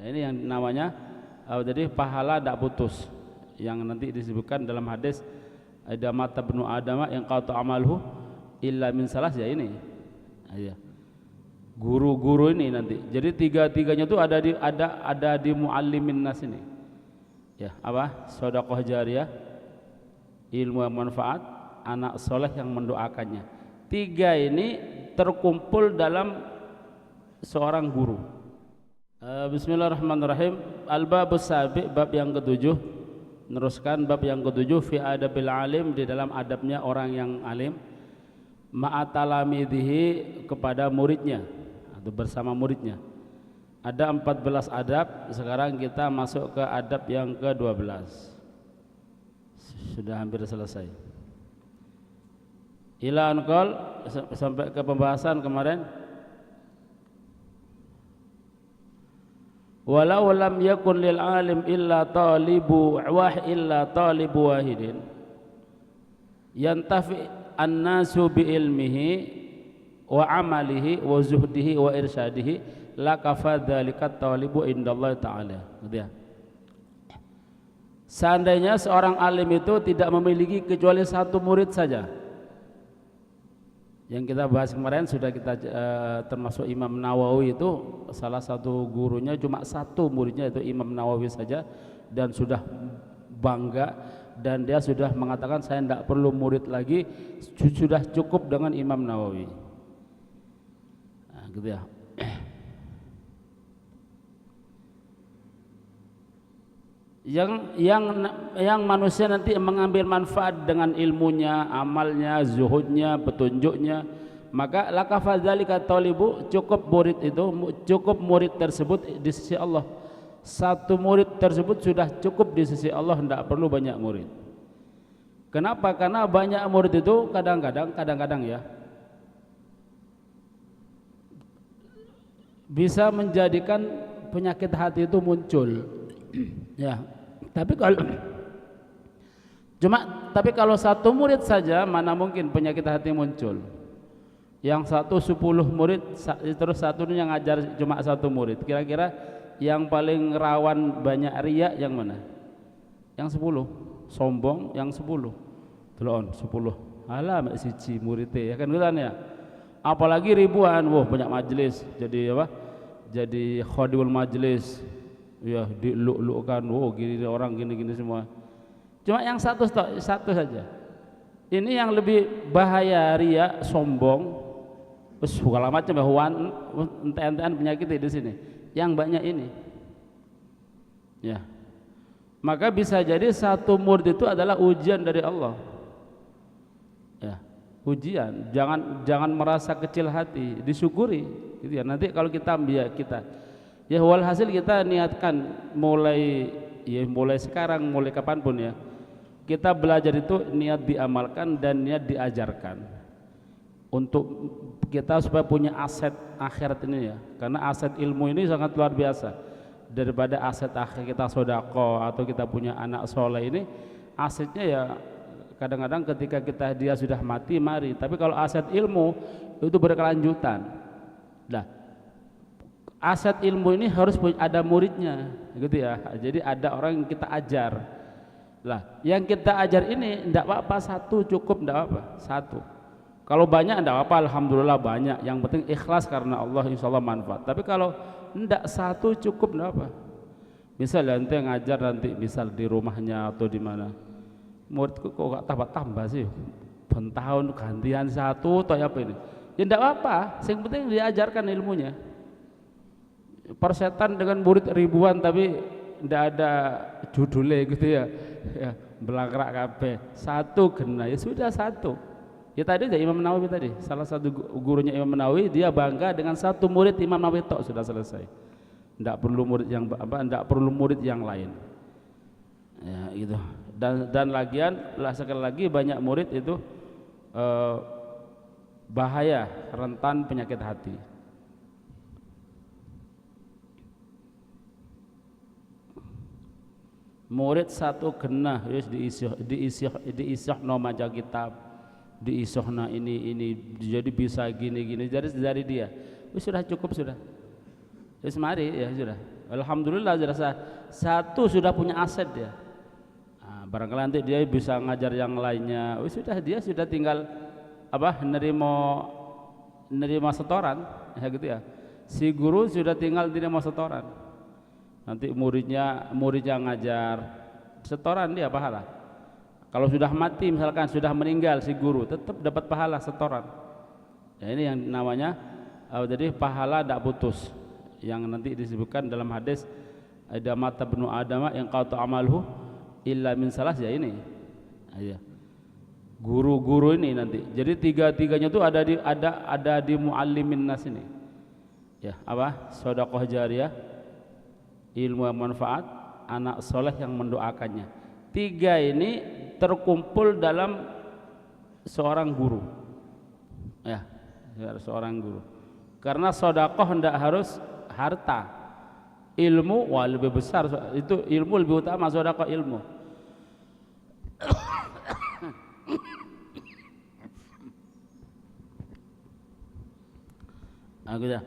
ini yang namanya jadi pahala tidak putus, yang nanti disebutkan dalam hadis ada mata benu adama yang qata amaluhu illa min salas, ya ini ya. Guru-guru ini nanti, jadi tiga-tiganya itu ada di muallimin nas ini ya, apa? Sedekah jariyah, ilmu yang manfaat, anak soleh yang mendoakannya. Tiga ini terkumpul dalam seorang guru. Bismillahirrahmanirrahim. Al-babus sabi, bab yang ketujuh. Meneruskan bab yang ketujuh, fi adabil alim, di dalam adabnya orang yang alim, ma'atalamidhi, kepada muridnya atau bersama muridnya. Ada 14 adab, sekarang kita masuk ke adab yang ke-12. Sudah hampir selesai. Ila anqal, sampai ke pembahasan kemarin. Walau lam yakun lil alim illa talibu wahidin yantafi an-nasu bi ilmihi wa amalihi wa zuhdihi wa irsyadihi la kafa dzalika talibu indallahi ta'ala. Gitu ya. Seandainya seorang alim itu tidak memiliki kecuali satu murid saja, yang kita bahas kemarin sudah kita termasuk Imam Nawawi, itu salah satu gurunya cuma satu muridnya, itu Imam Nawawi saja, dan sudah bangga, dan dia sudah mengatakan saya tidak perlu murid lagi, sudah cukup dengan Imam Nawawi. Nah, gitu ya. Yang manusia nanti mengambil manfaat dengan ilmunya, amalnya, zuhudnya, petunjuknya, maka lakafa dzalika talibu, cukup murid tersebut di sisi Allah. Satu murid tersebut sudah cukup di sisi Allah, tidak perlu banyak murid. Kenapa? Karena banyak murid itu kadang-kadang ya bisa menjadikan penyakit hati itu muncul. Ya, tapi kalau satu murid saja, mana mungkin penyakit hati muncul? Yang satu 10 murid, terus satu yang ngajar cuma satu murid. Kira-kira yang paling rawan banyak riya yang mana? Yang 10, sombong. Yang 10, delon 10. Alah mek siji muridnya, ya kan gitu ya. Apalagi ribuan, wah banyak majelis, jadi apa? Jadi khadimul majelis. Ya diluk-lukkan, oh gini orang gini-gini semua. Cuma yang satu saja. Ini yang lebih bahaya, riya, sombong, segala macam ya, ente-entean penyakit di sini. Yang banyak ini. Ya. Maka bisa jadi satu murid itu adalah ujian dari Allah. Ya, ujian. Jangan merasa kecil hati, disyukuri. Gitu ya. Nanti kalau kita ambil ya walhasil kita niatkan mulai sekarang, mulai kapanpun ya, kita belajar itu niat diamalkan dan niat diajarkan untuk kita supaya punya aset akhirat ini ya, karena aset ilmu ini sangat luar biasa. Daripada aset akhir kita sodako atau kita punya anak soleh, ini asetnya ya kadang-kadang ketika dia sudah mati mari, tapi kalau aset ilmu itu berkelanjutan. Nah, aset ilmu ini harus ada muridnya, gitu ya. Jadi ada orang yang kita ajar. Lah, yang kita ajar ini tidak apa-apa, satu cukup, tidak apa-apa, satu. Kalau banyak tidak apa-apa, alhamdulillah banyak. Yang penting ikhlas karena Allah, insya Allah manfaat. Tapi kalau tidak, satu cukup, tidak apa. Misal nanti ngajar nanti, misal di rumahnya atau di mana, muridku kok gak tambah-tambah sih, tahun gantian satu atau apa ini? Ya tidak apa-apa, yang penting diajarkan ilmunya. Persetan dengan murid ribuan tapi tidak ada judulnya gitu ya, belangkrak kabeh, satu kena, ya sudah satu. Ya tadi ada Imam Nawawi tadi, salah satu gurunya Imam Nawawi, dia bangga dengan satu murid Imam Nawawi tok, sudah selesai. Tidak perlu murid yang tidak perlu murid yang lain. Ya gitu. Dan lagian sekali lagi banyak murid itu bahaya, rentan penyakit hati. Murid satu kena diisihno maca kitab, diisihna ini jadi bisa gini jadi dari dia. Sudah cukup sudah. Terus mari ya sudah. Alhamdulillah dirasa satu sudah punya aset dia. Nah, barangkali nanti dia bisa ngajar yang lainnya. Sudah dia sudah tinggal apa nerima setoran ya gitu ya. Si guru sudah tinggal nerima setoran. Nanti muridnya ngajar, setoran dia pahala. Kalau sudah mati misalkan sudah meninggal si guru, tetap dapat pahala setoran. Ya ini yang namanya jadi pahala tidak putus, yang nanti disebutkan dalam hadis ada mata benu adama yang qata amaluhu illa min salas, ya ini. Ya. Guru-guru ini nanti. Jadi tiga-tiganya itu ada di muallimin nas ini. Ya, apa? Sedekah jariyah, ilmu yang manfaat, anak soleh yang mendoakannya. Tiga ini terkumpul dalam seorang guru. Ya, seorang guru. Karena sedekah hendak harus harta, ilmu wah lebih besar, itu ilmu lebih utama, sedekah ilmu. Aku dah.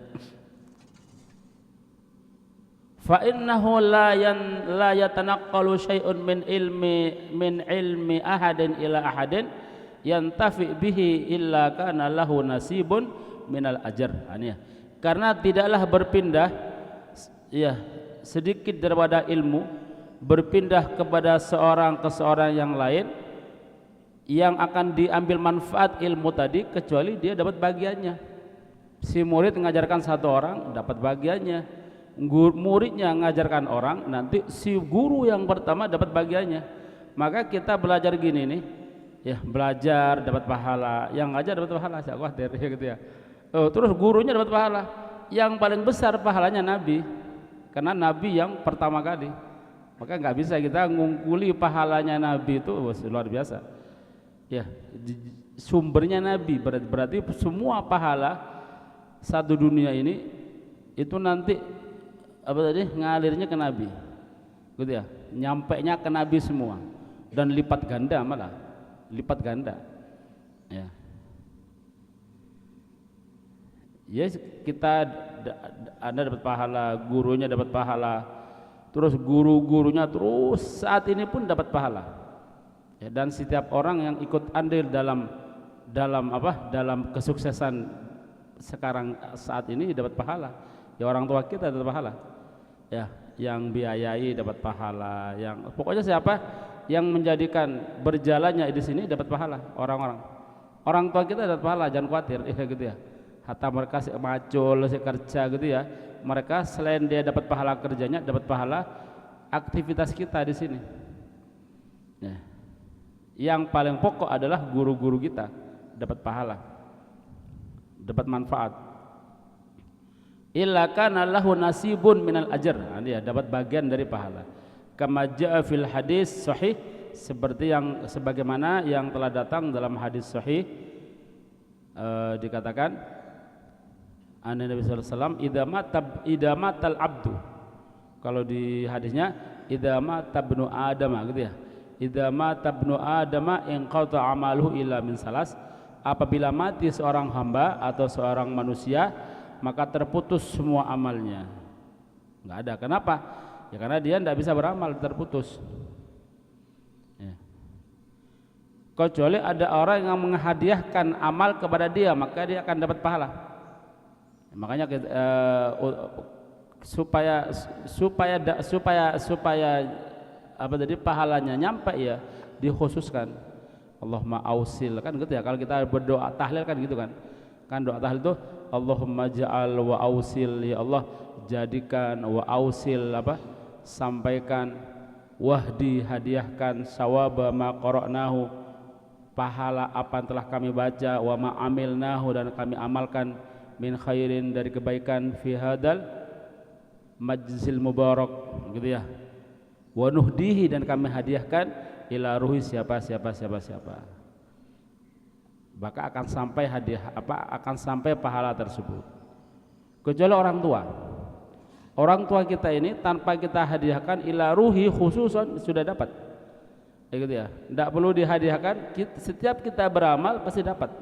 Fa innahu la yatanaqqalu syai'un min ilmi ahadin ila ahadin yantafi bihi illa kana lahu nasibun minal ajr. Karena tidaklah berpindah ya sedikit daripada ilmu berpindah kepada seorang ke seorang yang lain yang akan diambil manfaat ilmu tadi kecuali dia dapat bagiannya. Si murid mengajarkan satu orang dapat bagiannya, muridnya mengajarkan orang, nanti si guru yang pertama dapat bagiannya. Maka kita belajar gini nih ya, belajar dapat pahala, yang ngajar dapat pahala, saya khawatir ya gitu ya. Terus gurunya dapat pahala, yang paling besar pahalanya Nabi, karena Nabi yang pertama kali. Maka nggak bisa kita ngungkuli pahalanya Nabi, itu luar biasa ya. Sumbernya Nabi, berarti semua pahala satu dunia ini itu nanti apa tadi ngalirnya ke Nabi gitu ya, nyampainya ke Nabi semua, dan lipat ganda, malah lipat ganda ya. Ya kita Anda dapat pahala, gurunya dapat pahala, terus guru-gurunya terus saat ini pun dapat pahala ya. Dan setiap orang yang ikut andil dalam kesuksesan sekarang saat ini dapat pahala ya. Orang tua kita dapat pahala ya, yang biayai dapat pahala, yang pokoknya siapa yang menjadikan berjalannya di sini dapat pahala. Orang tua kita dapat pahala, jangan khawatir ya gitu ya. Hatta mereka macul kerja gitu ya, mereka selain dia dapat pahala kerjanya, dapat pahala aktivitas kita di sini ya. Yang paling pokok adalah guru-guru kita dapat pahala, dapat manfaat. Illa kana lahu nasibun minal ajr, dia dapat bagian dari pahala. Kama jaa fil hadis sahih, seperti yang sebagaimana yang telah datang dalam hadis sahih dikatakan Nabi sallallahu alaihi wasallam idza matal abdu, kalau di hadisnya idza mata ibnu adam gitu ya, idza mata ibnu adam in qata amaluhu illa min salas, apabila mati seorang hamba atau seorang manusia maka terputus semua amalnya. Nggak ada. Kenapa? Ya karena dia tidak bisa beramal, terputus ya. Kecuali ada orang yang menghadiahkan amal kepada dia, maka dia akan dapat pahala. Makanya supaya apa tadi pahalanya nyampe ya, dikhususkan Allahumma ausil, kan gitu ya. Kalau kita berdoa tahlil kan gitu kan. Kan doa tahlil itu Allahumma ja'al wa ausil, ya Allah jadikan, wa ausil apa? Sampaikan, wahdi hadiahkan, sawaba ma qara'nahu, pahala apa yang telah kami baca, wa ma amilnahu, dan kami amalkan, min khairin, dari kebaikan, fi hadal majlisil mubarak gitu ya. Wa nuhdihi, dan kami hadiahkan ila ruhi siapa, maka akan sampai hadiah akan sampai pahala tersebut. Kecuali orang tua kita ini tanpa kita hadiahkan ila ruhi khususan sudah dapat ya gitu ya, tidak perlu dihadiahkan. Setiap kita beramal pasti dapat,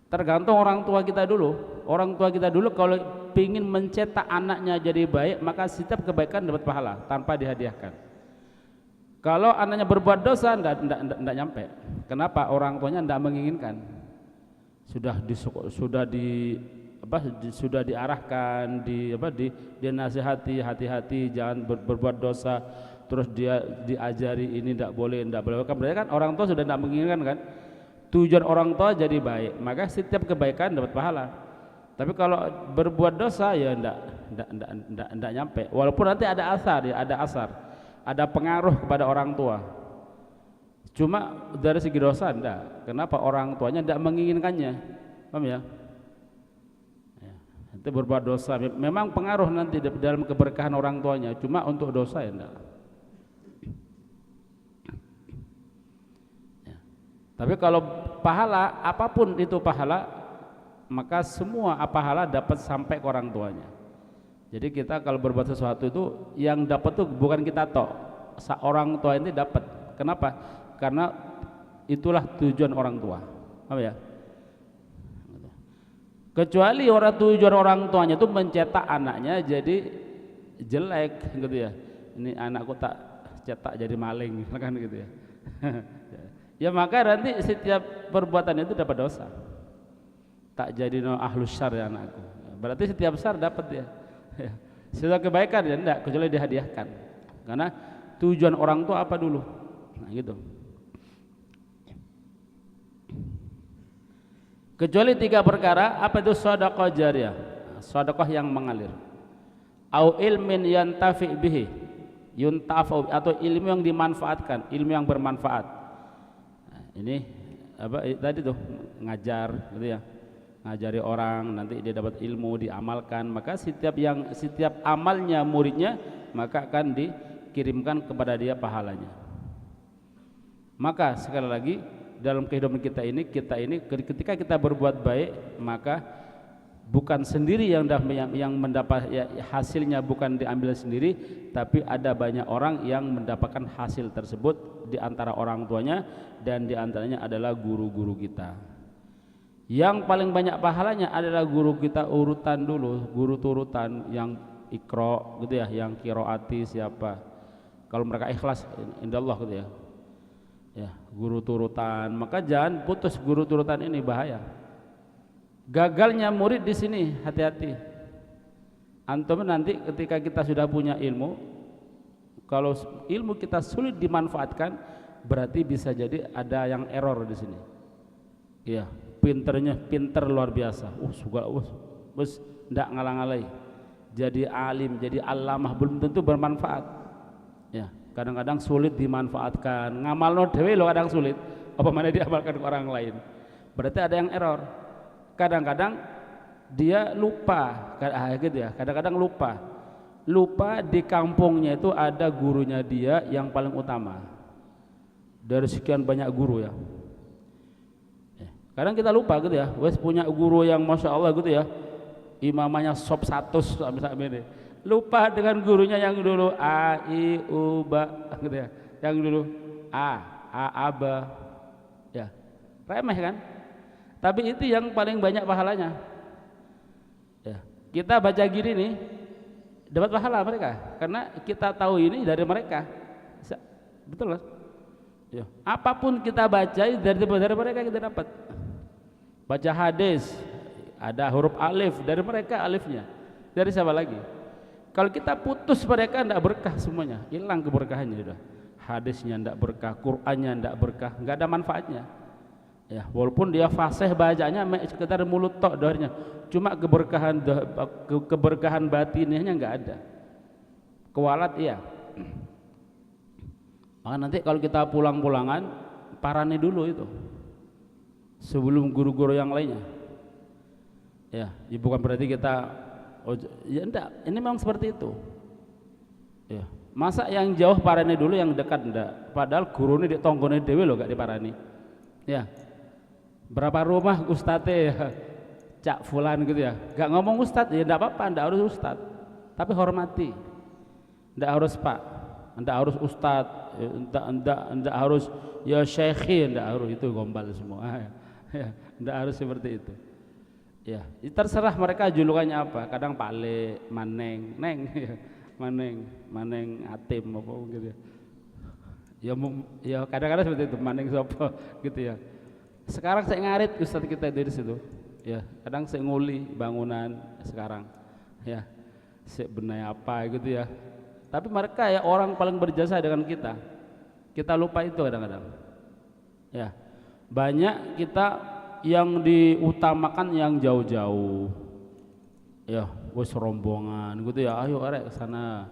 tergantung orang tua kita dulu. Kalau kepingin mencetak anaknya jadi baik, maka setiap kebaikan dapat pahala tanpa dihadiahkan. Kalau anaknya berbuat dosa, enggak nyampe. Kenapa? Orang tuanya enggak menginginkan. Sudah diarahkan, dinasihati, hati-hati jangan berbuat dosa, terus dia diajari ini enggak boleh. Berarti kan orang tua sudah enggak menginginkan kan? Tujuan orang tua jadi baik, maka setiap kebaikan dapat pahala. Tapi kalau berbuat dosa ya enggak nyampe. Walaupun nanti ada asar, ada pengaruh kepada orang tua. Cuma dari segi dosa enggak. Kenapa? Orang tuanya enggak menginginkannya. Paham ya? Nanti berbuat dosa memang pengaruh nanti dalam keberkahan orang tuanya, cuma untuk dosa ya enggak. Tapi kalau pahala, apapun itu pahala, maka semua pahala dapat sampai ke orang tuanya. Jadi kita kalau berbuat sesuatu itu yang dapat tuh bukan kita tok, orang tua ini dapat. Kenapa? Karena itulah tujuan orang tua. Paham ya? Kecuali tujuan orang tuanya itu mencetak anaknya jadi jelek gitu ya. Ini anakku tak cetak jadi maling kan gitu ya. Ya maka nanti setiap perbuatan itu dapat dosa. Tak jadi ahlus syar ya anakku. Berarti setiap syar dapat ya. Setiap kebaikan ya enggak, kecuali dihadiahkan. Karena tujuan orang tua apa dulu? Nah gitu. Kecuali 3 perkara, apa itu sedekah jariyah? Sedekah yang mengalir. Au ilmin yantafi bihi. Yuntafa'u, atau ilmu yang dimanfaatkan, ilmu yang bermanfaat. Ini tadi tuh ngajar gitu ya, ngajari orang, nanti dia dapat ilmu, diamalkan, maka setiap amalnya muridnya maka akan dikirimkan kepada dia pahalanya. Maka sekali lagi dalam kehidupan kita ini ketika kita berbuat baik, maka bukan sendiri yang mendapat ya, hasilnya bukan diambil sendiri, tapi ada banyak orang yang mendapatkan hasil tersebut, di antara orang tuanya dan di antaranya adalah guru-guru kita. Yang paling banyak pahalanya adalah guru kita urutan dulu, guru turutan yang ikro gitu ya, yang kiroati siapa. Kalau mereka ikhlas indallah gitu ya. Ya, guru turutan, maka jangan putus guru turutan ini, bahaya. Gagalnya murid di sini, hati-hati. Antum nanti ketika kita sudah punya ilmu, kalau ilmu kita sulit dimanfaatkan, berarti bisa jadi ada yang error di sini. Iya, pinter luar biasa. Bos ndak ngalang-alai. Jadi alim, jadi alamah belum tentu bermanfaat. Ya, kadang-kadang sulit dimanfaatkan. Ngamalno dhewe lo kadang sulit, apa mana diamalkan ke orang lain. Berarti ada yang error. Kadang-kadang dia lupa, gitu ya. Kadang-kadang lupa di kampungnya itu ada gurunya dia yang paling utama dari sekian banyak guru ya. Kadang kita lupa gitu ya, wes punya guru yang masya Allah gitu ya, imamanya sop 100 sampai ini, lupa dengan gurunya yang dulu a i u ba gitu ya, yang dulu a ba ya, remeh kan. Tapi itu yang paling banyak pahalanya ya. Kita baca gini nih dapat pahala mereka, karena kita tahu ini dari mereka, betul lah ya. Apapun kita baca dari mereka kita dapat. Baca hadis ada huruf alif, dari mereka alifnya. Dari siapa lagi? Kalau kita putus mereka tidak berkah, semuanya hilang keberkahannya sudah. Hadisnya tidak berkah, Qur'annya tidak berkah, nggak ada manfaatnya ya. Walaupun dia fasih bacanya sekedar mulut tok doanya, cuma keberkahan batinnya nggak ada. Kewalat iya. Maka nanti kalau kita pulang-pulangan parani dulu itu sebelum guru-guru yang lainnya ya, bukan berarti kita ya enggak, ini memang seperti itu ya. Masa yang jauh parani dulu, yang dekat enggak, padahal guru ini di tonggone dewe loh gak diparani ya. Berapa rumah ustadz ya, cak fulan gitu ya, gak ngomong ustadz ya enggak apa-apa, enggak harus ustadz, tapi hormati. Enggak harus pak, enggak harus ustadz, enggak harus ya syekhi, enggak harus, itu gombal semua ya, enggak harus seperti itu Ya, terserah mereka julukannya apa. Kadang Pale, Maneng, Neng, ya, Maneng, Maneng Atim apa gitu ya. Ya kadang-kadang seperti itu, Maneng sopo gitu ya. Sekarang saya ngarit Ustadz kita dari situ. Ya, kadang saya nguli bangunan sekarang. Ya, saya benai apa gitu ya. Tapi mereka ya orang paling berjasa dengan kita. Kita lupa itu kadang-kadang. Ya, banyak kita yang diutamakan yang jauh-jauh, ya, wes rombongan gitu ya, ayo arek ke sana.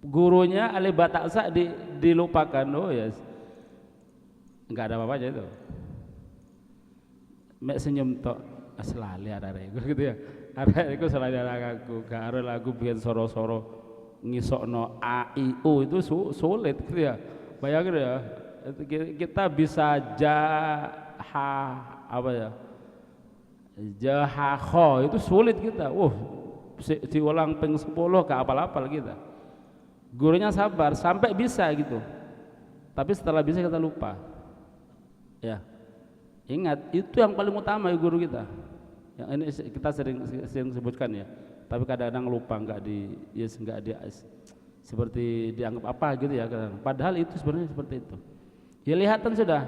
Gurunya Ali Bataksa dilupakan, oh ya, yes. Nggak ada apa-apa aja itu. Mek senyum tok, selali ada gitu ya. Arek iku selali aku, gak ada lagu bikin soro-soro ngisokno A I U itu sulit gitu ya. Bayangin ya. Kita bisa apa ya, jahakho itu sulit kita. Diulang ping 10 ke apal-apal kita. Gurunya sabar sampai bisa gitu, tapi setelah bisa kita lupa. Ya, ingat itu yang paling utama ya guru kita. Yang ini kita sering sebutkan ya, tapi kadang-kadang lupa, nggak seperti dianggap apa gitu ya. Padahal itu sebenarnya seperti itu. Ya lihatan sudah,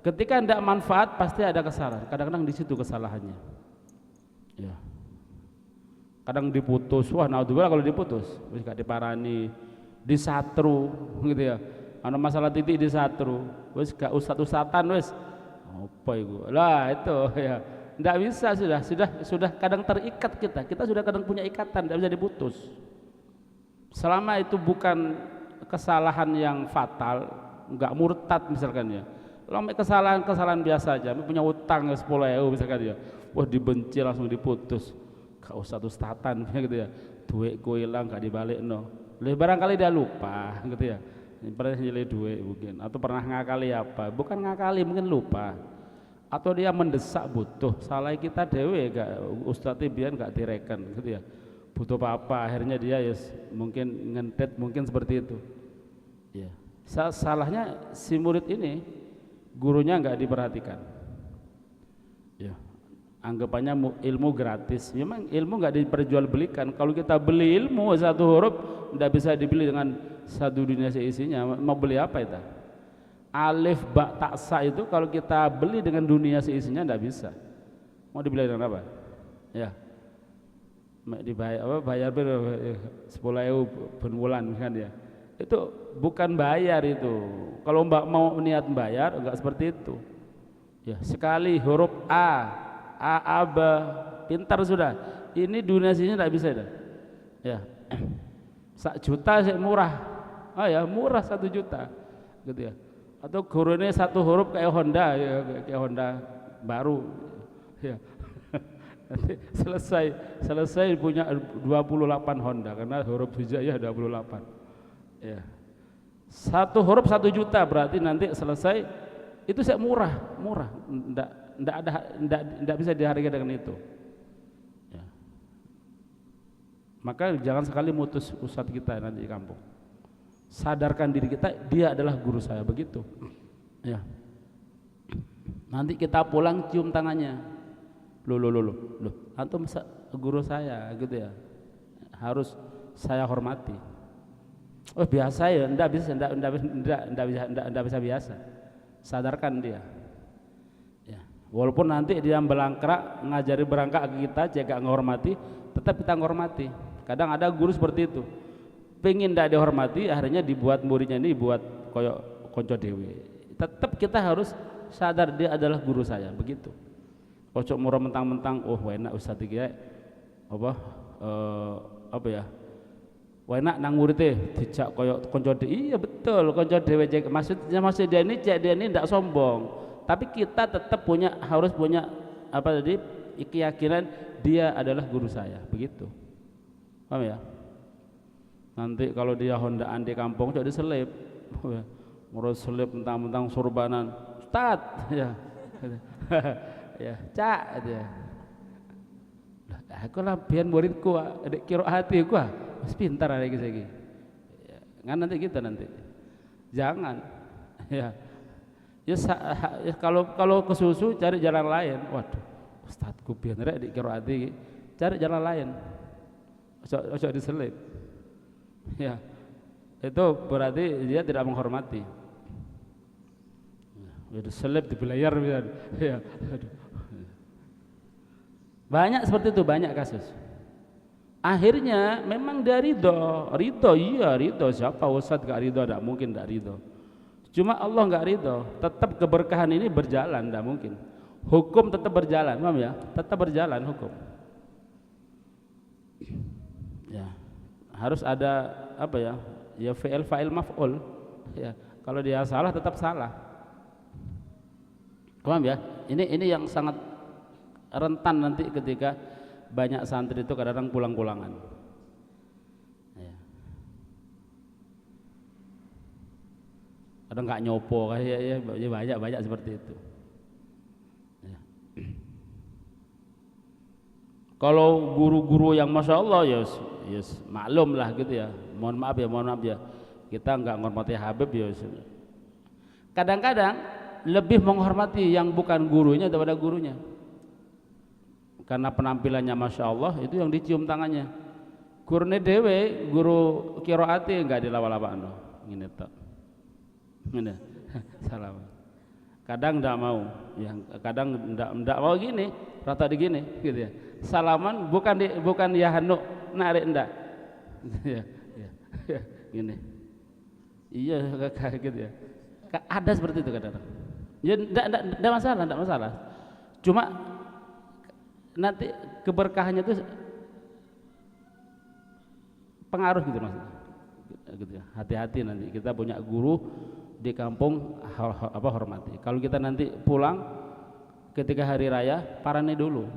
ketika tidak manfaat pasti ada kesalahan. Kadang-kadang di situ kesalahannya. Ya. Kadang diputus, wah naudzubillah kalau diputus, wis gak diparani, disatru gitu ya. Ana masalah titik disatru, wis gak ustad-ustatan wis. Apa itu? Lah itu ya. Tidak bisa sudah kadang terikat kita sudah kadang punya ikatan, tidak bisa diputus. Selama itu bukan kesalahan yang fatal, nggak murtad misalkan ya, kalau kesalahan biasa aja, punya utang 10.000 misalkan ya, wah dibenci langsung diputus, gak usah ustatan gitu ya, duitku hilang gak dibalik no, barangkali dia lupa gitu ya, pernah nyilih duit mungkin, atau pernah ngakali apa, bukan ngakali mungkin lupa, atau dia mendesak butuh, salah kita dewe gak ustadz biar gak direken gitu ya, butuh apa akhirnya dia yes, mungkin ngentet, mungkin seperti itu ya. Salahnya si murid ini gurunya nggak diperhatikan ya, anggapannya ilmu gratis. Memang ilmu nggak diperjualbelikan. Kalau kita beli ilmu satu huruf nggak bisa dibeli dengan satu dunia seisinya. Mau beli apa itu? Alif ba taksa itu kalau kita beli dengan dunia seisinya nggak bisa. Mau dibeli dengan apa? Ya, dibayar apa, bayar 10.000 per bulan kan ya. Itu bukan bayar itu. Kalau mbak mau niat bayar enggak seperti itu ya. Sekali huruf A B pintar sudah, ini dunia sini enggak bisa ya. 1 juta sih murah, ya murah 1 juta gitu ya. Atau gurunya satu huruf kayak Honda ya, kayak Honda baru ya. Nanti selesai punya 28 Honda karena huruf hijaiyah 28 ya. 1 huruf 1 juta berarti nanti selesai itu saya murah, enggak bisa dihargai dengan itu ya. Maka jangan sekali mutus ustadz kita nanti di kampung. Sadarkan diri kita, dia adalah guru saya, begitu ya. Nanti kita pulang cium tangannya, loh antum guru saya gitu ya, harus saya hormati. Oh biasa ya, enggak bisa biasa. Sadarkan dia. Ya, walaupun nanti dia belangkrak ngajari berangkat ke kita, jaga menghormati, tetap kita menghormati. Kadang ada guru seperti itu. Pengen tidak dihormati, akhirnya dibuat muridnya ini buat koyok konco dewe. Tetap kita harus sadar dia adalah guru saya, begitu. Kocok murah mentang-mentang, oh enak ustadz iki apa ya? Enak nang muridnya dijak koyok konco dewe. Iya betul, konco dewe. Maksud dia ini tidak sombong. Tapi kita tetap harus punya apa tadi, keyakinan dia adalah guru saya, begitu. Paham ya? Nanti kalau dia Hondaan di kampung jadi selip, ngurus selip mentang-mentang surbanan, Ustad, ya, ya, cak, ya. Aku lah biar muridku, adik kira hati ku, masih pintar ada lagi, ya, ngan nanti kita nanti, jangan, ya, ya kalau ke susu cari jalan lain, waduh, Ustadku biyen rek di qiraati cari jalan lain. Ojo diselip. Ya. Itu berarti dia tidak menghormati. Udah selip di belayar ya. Banyak seperti itu, banyak kasus. Akhirnya memang dia ridho, siapa ustaz gak ridho, tidak mungkin tidak ridho. Cuma Allah gak ridho, tetap keberkahan ini berjalan, tidak mungkin. Hukum tetap berjalan, paham ya? Tetap berjalan hukum. Ya, harus ada apa ya? Ya fi'il fa'il maf'ul. Ya, kalau dia salah tetap salah. Paham ya? Ini yang sangat rentan nanti ketika banyak santri itu kadang-kadang pulang-pulangan. Ya. Kadang nggak nyopo kayak ya banyak seperti itu. Ya. Kalau guru-guru yang masya Allah yes, maklum lah gitu ya. Mohon maaf ya. Kita nggak menghormati Habib ya. Kadang-kadang lebih menghormati yang bukan gurunya daripada gurunya. Karena penampilannya masya Allah itu yang dicium tangannya. Gurune dewe, guru qiraati enggak dilawal-lawakno. Ngene tok. Ngene. Salam. Kadang enggak mau, ya kadang enggak mau gini, rata di gini gitu ya. Salaman bukan ya hanuk narik enggak. Ya. Gini. Iya kayak gitu ya. Ada seperti itu kadang-kadang. Ya enggak masalah. Cuma nanti keberkahannya itu pengaruh gitu maksudnya. Gitu ya. Hati-hati nanti kita punya guru di kampung hormati. Kalau kita nanti pulang ketika hari raya parani dulu.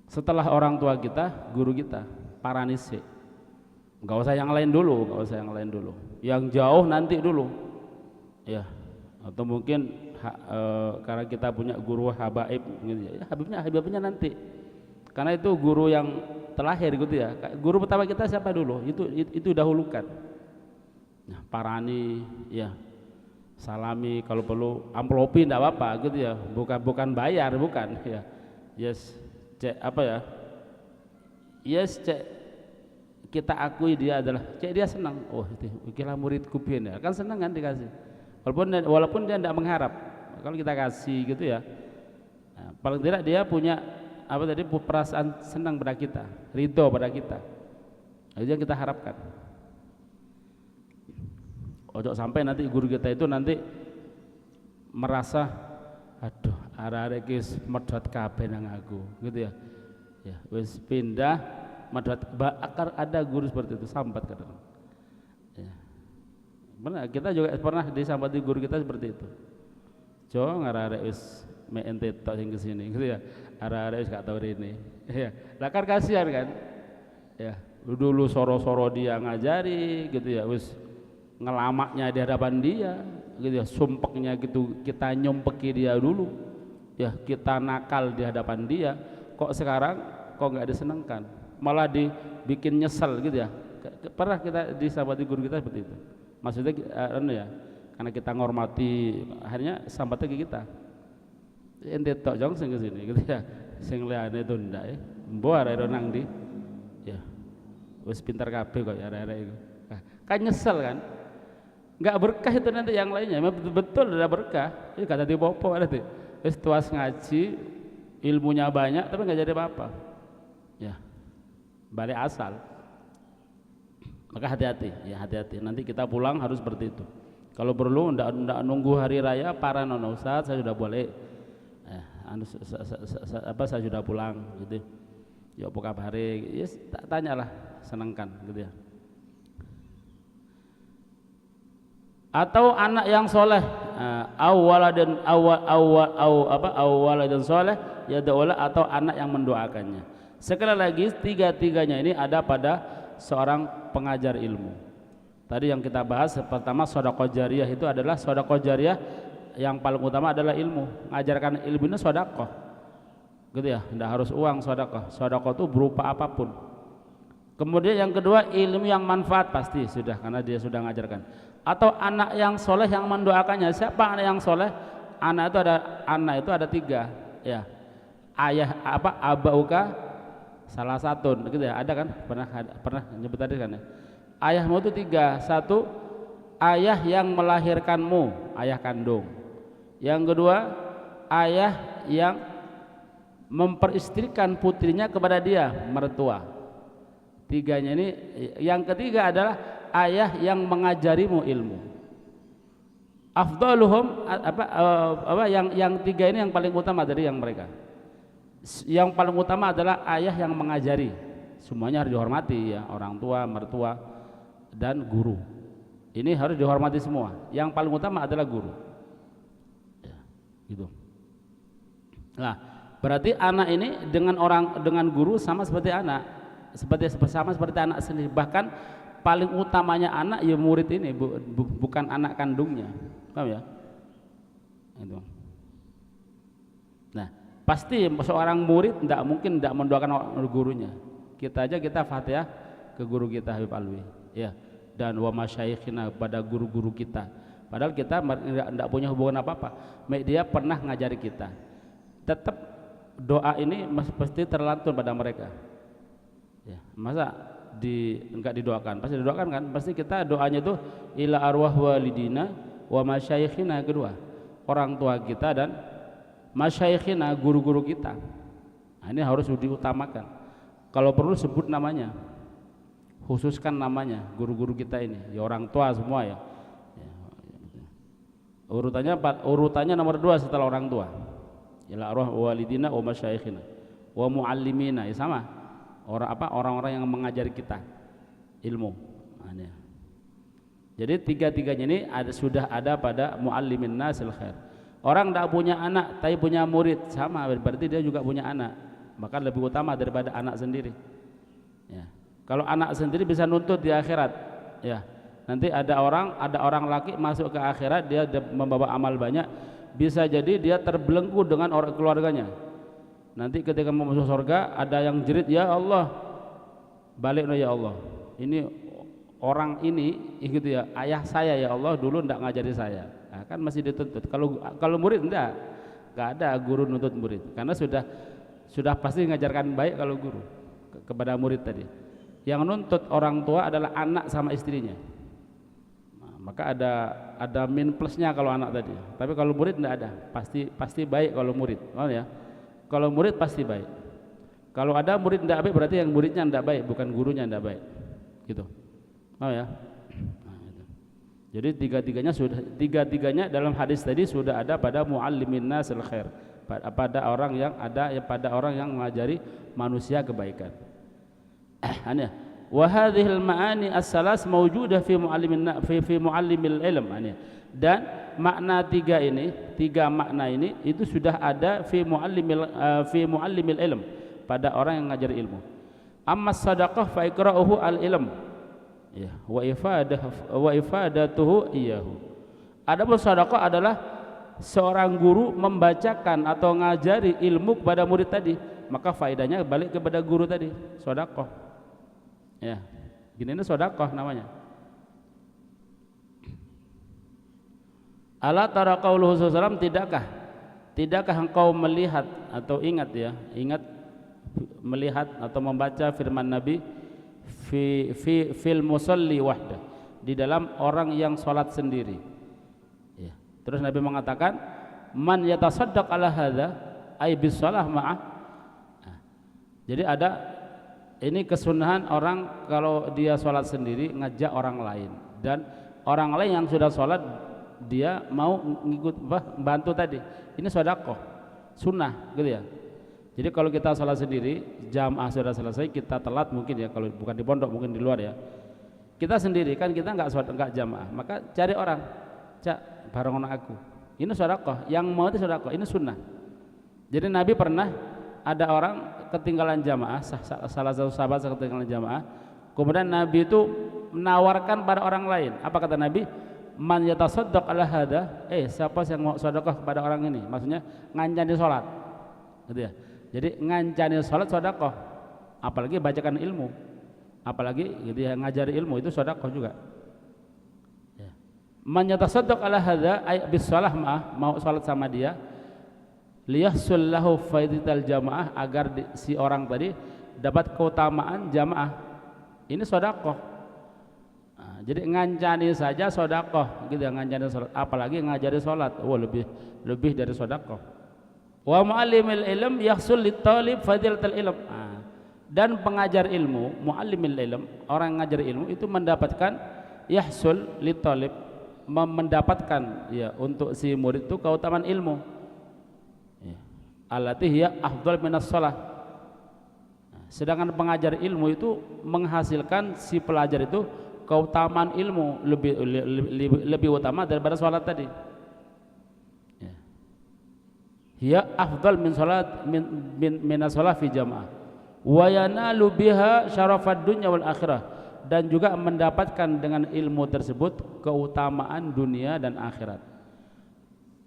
Setelah orang tua kita, guru kita parani sih. Enggak usah yang lain dulu. Yang jauh nanti dulu. Ya. Atau mungkin karena kita punya guru habaib gitu ya. Habibnya nanti. Karena itu guru yang terlahir gitu ya. Guru pertama kita siapa dulu? Itu dahulukan. Nah, parani ya. Salami kalau perlu amplopi enggak apa-apa gitu ya. Bukan bayar, bukan ya. Yes, cek apa ya? Yes, cek kita akui dia adalah cek dia senang. Oh, itu ikilah muridku pian ya. Kan senang kan dikasih. Walaupun dia tidak mengharap, kalau kita kasih gitu ya, nah, paling tidak dia punya apa tadi perasaan senang pada kita, ridho pada kita. Itu yang kita harapkan. Ojo sampai nanti guru kita itu nanti merasa, aduh, arek-arek iki medhot kabeh nang aku, gitu ya. Ya, wis pindah medhot akar ada guru seperti itu sambat kadang. Ya. Benar, kita juga pernah disambati guru kita seperti itu. Jo ngarare wis mek ente tok sing kesini gitu ya. Arek-arek wis gak tau rene. Ya. Lah kan kasihan kan. Ya, dulu soro-soro dia ngajari gitu ya, wis ngelamaknya di hadapan dia gitu ya, sumpeknya gitu kita nyompeki dia dulu. Ya, kita nakal di hadapan dia. Kok sekarang kok enggak disenengkan? Malah dibikin nyesel gitu ya. Pernah kita disambati guru kita seperti itu. Maksudnya ya, karena kita ngormati akhirnya sambatnya ke kita. Ente tok jong sing kesini gitu ya. Sing liyane itu ndak ya. Mbo arek nang ndi? Ya. Wis pintar kabeh kok arek-arek iku. Kan nyesel kan? Enggak berkah itu nanti yang lainnya. Betul ada berkah. Ini kata di popo nanti. Wis tuas ngaji, ilmunya banyak tapi enggak jadi apa-apa. Ya. Balik asal. Maka hati-hati, ya hati-hati. Nanti kita pulang harus seperti itu. Kalau perlu ndak nunggu hari raya para non ustaz saya sudah boleh. Saya sudah pulang gitu. Ya apa kabar? Yes, tanyalah, senangkan gitu ya. Atau anak yang soleh, awaladun soleh ya doa, atau anak yang mendoakannya. Sekali lagi tiga-tiganya ini ada pada seorang pengajar ilmu. Tadi yang kita bahas pertama sedekah jariyah itu adalah sedekah jariyah yang paling utama adalah ilmu. Mengajarkan ilmu ini sedekah. Gitu ya, tidak harus uang sedekah. Sedekah itu berupa apapun. Kemudian yang kedua ilmu yang manfaat pasti sudah karena dia sudah mengajarkan. Atau anak yang soleh yang mendoakannya. Siapa anak yang soleh? Anak itu ada tiga ya. ayah apa abauka salah satu gitu ya, ada kan, pernah nyebut tadi kan ya. Ayahmu itu tiga. Satu, ayah yang melahirkanmu, ayah kandung. Yang kedua, ayah yang memperistrikan putrinya kepada dia, mertua. Tiganya ini. Yang ketiga adalah ayah yang mengajarimu ilmu. Afdaluhum yang tiga ini yang paling utama dari yang mereka. Yang paling utama adalah ayah yang mengajari. Semuanya harus dihormati ya, orang tua, mertua, dan guru. Ini harus dihormati semua. Yang paling utama adalah guru. Ya, gitu. Nah, berarti anak ini dengan guru sama seperti anak, sama seperti anak sendiri. Bahkan paling utamanya anak ya murid ini, bukan anak kandungnya. Paham ya? Itu. Nah, pasti seorang murid tidak mungkin tidak mendoakan gurunya. Kita Fatihah ke guru kita Habib Alwi, ya, dan wa masyayikhina, pada guru-guru kita. Padahal kita tidak punya hubungan apa-apa. Dia pernah ngajari kita. Tetap doa ini pasti terlantun pada mereka. Ya, masa enggak didoakan? Pasti didoakan kan? Pasti kita doanya itu ila arwah walidina wa masyayikhina, kedua orang tua kita dan masyayikhina, guru-guru kita. Nah, ini harus diutamakan. Kalau perlu sebut namanya, khususkan namanya guru-guru kita ini, ya orang tua semua ya. Urutannya nomor 2 setelah orang tua. Ila arwah walidina wa masyayikhina wa muallimina, ya sama. Orang-orang yang mengajari kita ilmu. Nah, jadi tiga-tiganya ini sudah ada pada muallimin nasil khair. Orang tidak punya anak tapi punya murid, sama, berarti dia juga punya anak, maka lebih utama daripada anak sendiri ya. Kalau anak sendiri bisa nuntut di akhirat ya, nanti ada orang laki masuk ke akhirat, dia membawa amal banyak, bisa jadi dia terbelenggu dengan orang keluarganya. Nanti ketika mau masuk surga ada yang jerit, ya Allah, balik no ya Allah, ini orang ini gitu ya, ayah saya ya Allah dulu tidak ngajari saya. Nah, kan masih dituntut. Kalau murid enggak ada guru nuntut murid, karena sudah pasti ngajarkan baik kalau guru kepada murid tadi. Yang nuntut orang tua adalah anak sama istrinya. Nah, maka ada min plusnya kalau anak tadi. Tapi kalau murid enggak ada. Pasti baik kalau murid. Oh ya. Kalau murid pasti baik. Kalau ada murid enggak baik berarti yang muridnya enggak baik, bukan gurunya enggak baik. Gitu. Oh ya. Jadi tiga-tiganya dalam hadis tadi sudah ada pada muallimin nasil khair, pada orang yang mengajari manusia kebaikan. Wa hadhil ma'ani as-salas mawjudah fi muallimil ilm. Dan makna tiga makna ini itu sudah ada fi muallimil ilm, pada orang yang mengajari ilmu. Amma sadaqah fa iqra'uhu al-ilm. Ya, wa ifadatuhu iyahu. Adapun sedekah adalah seorang guru membacakan atau ngajari ilmu kepada murid tadi, maka faedahnya balik kepada guru tadi, sedekah. Ya, gini ini sedekah namanya. Ala tara qauluhu sallallahu, tidakkah engkau melihat atau ingat melihat atau membaca firman Nabi fil musalli wahda, di dalam orang yang sholat sendiri ya. Terus Nabi mengatakan man yatasaddaq ala hadza ay bis shalah ma'ah. Nah, jadi ada ini kesunahan orang kalau dia sholat sendiri ngajak orang lain, dan orang lain yang sudah sholat dia mau ngikut bantu tadi, ini sedekah sunnah gitu ya. Jadi kalau kita sholat sendiri, jamaah sudah selesai, kita telat mungkin ya, kalau bukan di pondok mungkin di luar ya. Kita sendiri kan, kita enggak jamaah, maka cari orang, cak bareng aku. Ini sedekah, yang mau itu sedekah, ini sunnah. Jadi Nabi pernah ada orang ketinggalan jamaah, salah satu sahabat ketinggalan jamaah, kemudian Nabi itu menawarkan pada orang lain. Apa kata Nabi? Man yatasaddaq ala hada, siapa yang mau sedekah kepada orang ini? Maksudnya ngancani sholat, gitu ya. Jadi ngancani sholat sedekah, apalagi bacakan ilmu, apalagi gitu ya, ngajari ilmu itu sedekah juga. Man yatasaddaq ala hadza ay bis shalah, mau sholat sama dia, liyahsul lahu faidatul jamaah, agar si orang tadi dapat keutamaan jamaah. Ini sedekah. Nah, jadi ngancani saja sedekah gitu ya, ngancani salat, apalagi ngajari salat, lebih dari sedekah. Wa muallimil ilm yahsul litalib fadilatul ilm. Nah, dan pengajar ilmu, muallimil ilm, orang yang ngajar ilmu itu mendapatkan yahsul litalib, mendapatkan ya untuk si murid itu keutamaan ilmu. Ya. Allati hiya afdal minas shalah. Nah, sedangkan pengajar ilmu itu menghasilkan si pelajar itu keutamaan ilmu lebih utama daripada salat tadi. Ya. Hiya afdal min salat minas shalah fi jamaah. Wa yanalu biha syarafad dunya wal akhirah, dan juga mendapatkan dengan ilmu tersebut keutamaan dunia dan akhirat.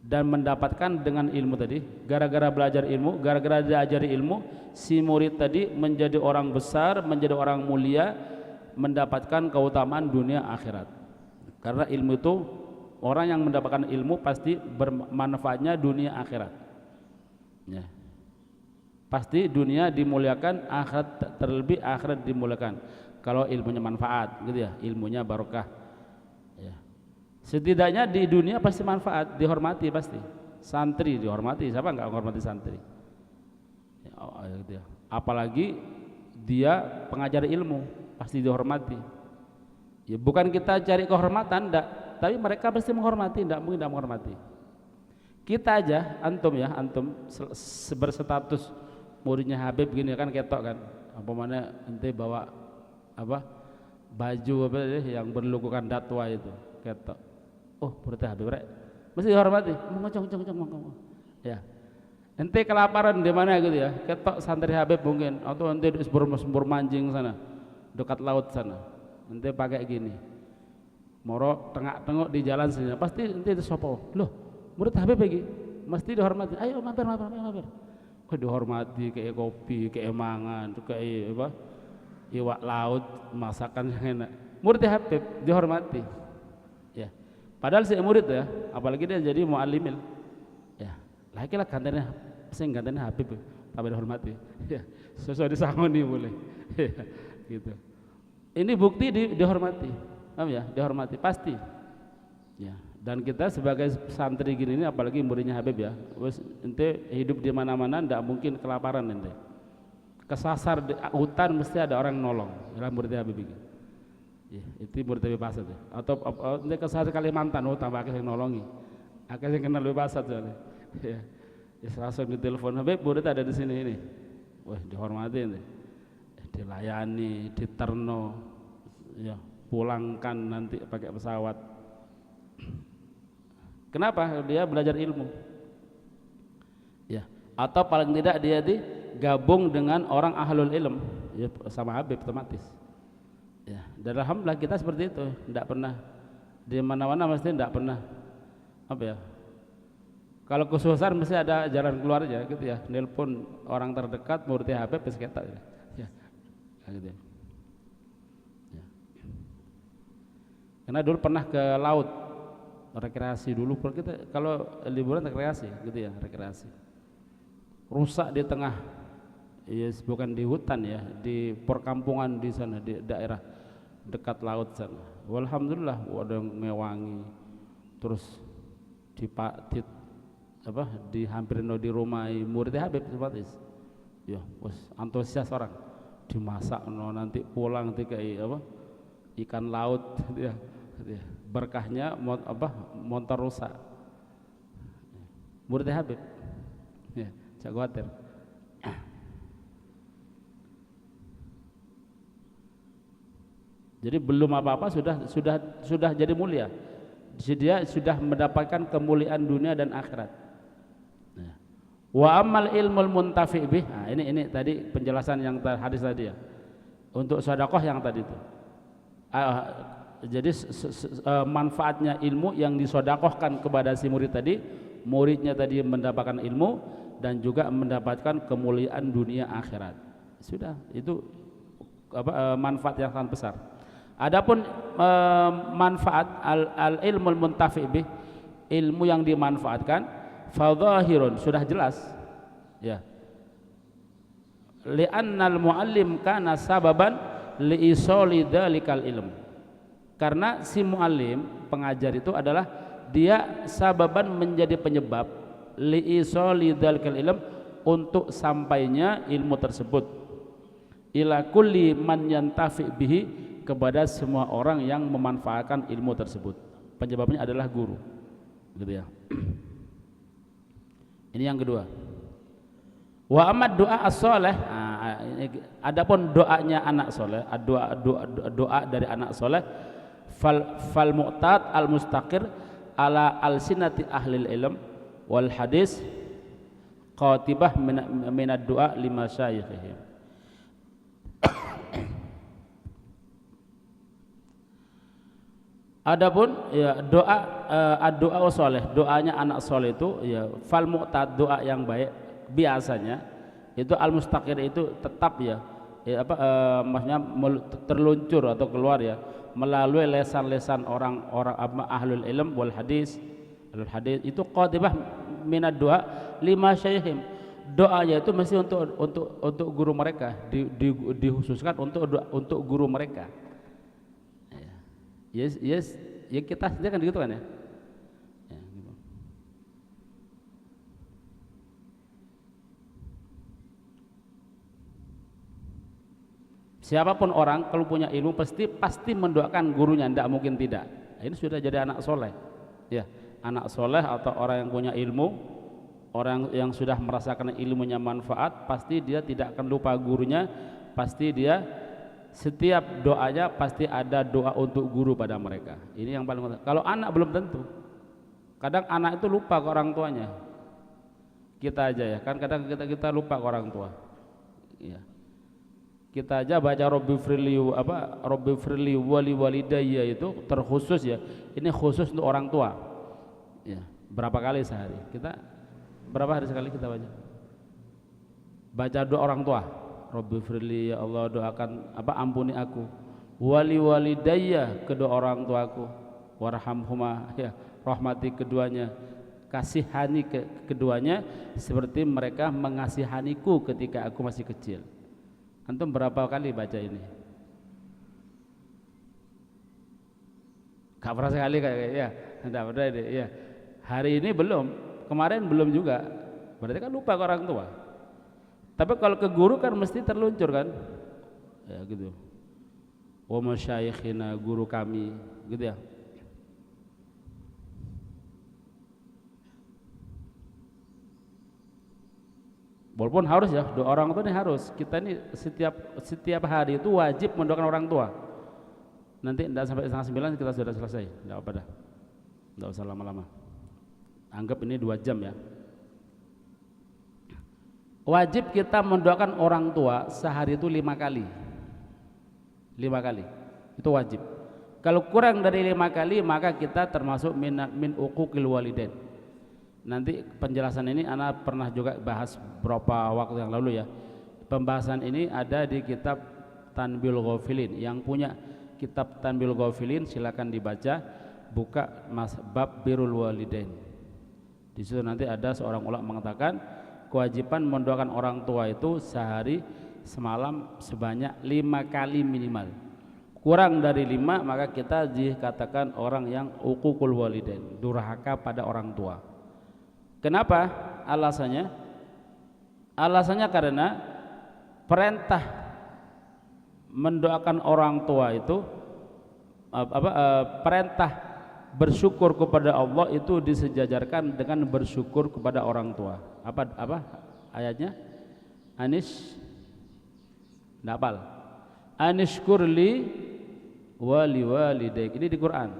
Dan mendapatkan dengan ilmu tadi, gara-gara belajar ilmu, gara-gara diajari ilmu, si murid tadi menjadi orang besar, menjadi orang mulia, mendapatkan keutamaan dunia akhirat. Karena ilmu itu, orang yang mendapatkan ilmu pasti bermanfaatnya dunia akhirat ya. Pasti dunia dimuliakan, akhirat terlebih akhirat dimuliakan kalau ilmunya manfaat gitu ya, ilmunya barokah ya. Setidaknya di dunia pasti manfaat, dihormati pasti. Santri dihormati, siapa nggak menghormati santri ya, gitu ya. Apalagi dia pengajar ilmu, pasti dihormati ya. Bukan kita cari kehormatan, enggak, tapi mereka pasti menghormati, enggak mungkin tidak menghormati. Kita aja, antum berstatus muridnya Habib gini kan, ketok kan, apa mana ente bawa apa baju apa yang berlogokan datwa itu, ketok, oh muridnya Habib rek, mesti dihormati, ngocong ya. Ente kelaparan di mana gitu ya, ketok santri Habib mungkin, atau ente di sembur mancing sana dekat laut sana, ente pakai gini moro tengok di jalan sini, pasti ente itu sopo, loh murid Habib lagi, mesti dihormati, ayo mampir. Kok dihormati, kayak kopi, kayak mangan, kayak apa, iwak laut, masakan yang enak. Murid Habib dihormati, ya. Padahal si murid ya, apalagi dia jadi muallimil, ya. Lagi lah gantinya, sing gantinya Habib, tapi dihormati, ya. Sesuai disangoni boleh, ya, gitu. Ini bukti dihormati, paham ya? Dihormati pasti, ya. Dan kita sebagai santri gini ini, apalagi muridnya Habib ya, ente hidup di mana-mana ndak mungkin kelaparan ente. Kesasar di hutan mesti ada orang nolong. Dalam muridnya Habib ini. Ya, itu murid Habib Asad ya. Atau ente kesasar Kalimantan, oh tambah akeh yang nolongi. Akeh yang kenal Habib Asad soalnya. Ya. Ya langsung ditelepon, Habib murid ada di sini ini. Wah, dihormati ente. Dilayani, diterno, ya, pulangkan nanti pakai pesawat. Kenapa? Dia belajar ilmu ya, atau paling tidak dia gabung dengan orang ahlul ilm ya, sama Habib otomatis ya. Dan alhamdulillah kita seperti itu, tidak pernah di mana-mana, mesti tidak pernah apa ya, kalau kesusahan mesti ada jalan keluarnya gitu ya, nelpon orang terdekat murid Habib sekitar ya, gitu ya. Karena dulu pernah ke laut rekreasi dulu, kita kalau liburan rekreasi gitu ya, rekreasi rusak di tengah, yes, bukan di hutan ya, di perkampungan di sana, di daerah dekat laut sana. Walhamdulillah ada yang ngewangi, terus dihampirin di rumah murid Habib sebatis ya, antusias orang, dimasak nanti pulang kayak apa ikan laut gitu ya. Berkahnya motor rusak murid Habib ya, jangan khawatir. Jadi belum apa-apa sudah jadi mulia, dia sudah mendapatkan kemuliaan dunia dan akhirat. Wa amal ilmul muntafi bih, nah, ini tadi penjelasan yang hadis tadi ya, untuk sedekah yang tadi itu. Jadi manfaatnya ilmu yang disodakohkan kepada si murid tadi, muridnya tadi mendapatkan ilmu dan juga mendapatkan kemuliaan dunia akhirat. Sudah, itu manfaat yang sangat besar. Adapun manfaat al ilmul muntafi bih, ilmu yang dimanfaatkan, fadhahirun, sudah jelas ya, li'annal muallim kana sababan li'isoli dzalikal ilm, karena si muallim pengajar itu adalah dia sababan menjadi penyebab li'isoli dzalikal ilm, untuk sampainya ilmu tersebut ila kulli man yantafi bihi, kepada semua orang yang memanfaatkan ilmu tersebut. Penyebabnya adalah guru, gitu ya. Ini yang kedua. Wa amad doa as-soleh, adapun doanya anak soleh, doa dari anak soleh, fal mu'tad al mustaqir ala alsinati ahlil ilm wal hadis qatibah minad doa lima syayikhihim. Adapun ya doa soleh, doanya anak soleh itu ya fal mu'tad, doa yang baik biasanya itu al mustaqir, itu tetap ya, maksudnya terluncur atau keluar ya melalui lesan-lesan orang-orang ahlul ilm wal hadis, itu qatibah minad doa lima syaihim, doanya itu mesti untuk guru mereka, dikhususkan untuk guru mereka. Yes, ya kita sendiri kan gitu kan ya. Gitu. Siapapun orang kalau punya ilmu pasti mendoakan gurunya, tidak mungkin tidak. Ini sudah jadi anak soleh, ya, anak soleh atau orang yang punya ilmu, orang yang sudah merasakan ilmunya manfaat, pasti dia tidak akan lupa gurunya, pasti dia setiap doanya pasti ada doa untuk guru pada mereka. Ini yang paling penting. Kalau anak belum tentu. Kadang anak itu lupa ke orang tuanya. Kita aja ya, kan kadang kita lupa ke orang tua. Ya. Kita aja baca Rabbi firli wali walidayya itu terkhusus ya. Ini khusus untuk orang tua. Ya. Berapa kali sehari? Berapa hari sekali kita baca? Baca doa orang tua. Rabbi firli, ya Allah doakan ampuni aku, wali walidayya, kedua orang tuaku, warhamhuma, ya rahmati keduanya, kasihani keduanya seperti mereka mengasihaniku ketika aku masih kecil. Antum berapa kali baca ini? Gak pernah sekali kayak ya, enggak pernah ini ya. Hari ini belum, kemarin belum juga, berarti kan lupa ke orang tua. Tapi kalau ke guru kan mesti terluncur kan, ya gitu. Wa masyayikhina, guru kami, gitu ya. Walaupun harus ya, doa orang tua ini harus. Kita ini setiap hari itu wajib mendoakan orang tua. Nanti tidak sampai 8:30 kita sudah selesai, tidak apa dah, tidak usah lama-lama. Anggap ini 2 jam ya. Wajib kita mendoakan orang tua sehari itu 5 kali. 5 kali. Itu wajib. Kalau kurang dari 5 kali maka kita termasuk min uquqil walidain. Nanti penjelasan ini ana pernah juga bahas beberapa waktu yang lalu ya. Pembahasan ini ada di kitab Tanbihul Ghafilin. Yang punya kitab Tanbihul Ghafilin silakan dibaca, buka bab birrul walidain. Di situ nanti ada seorang ulama mengatakan kewajiban mendoakan orang tua itu sehari semalam sebanyak 5 kali minimal. Kurang dari 5 maka kita dikatakan orang yang uququl walidain, durhaka pada orang tua. Kenapa? Alasannya karena perintah mendoakan orang tua itu perintah bersyukur kepada Allah itu disejajarkan dengan bersyukur kepada orang tua. Apa ayatnya? Napal. Anishkurli wali walidaik. Ini di Quran.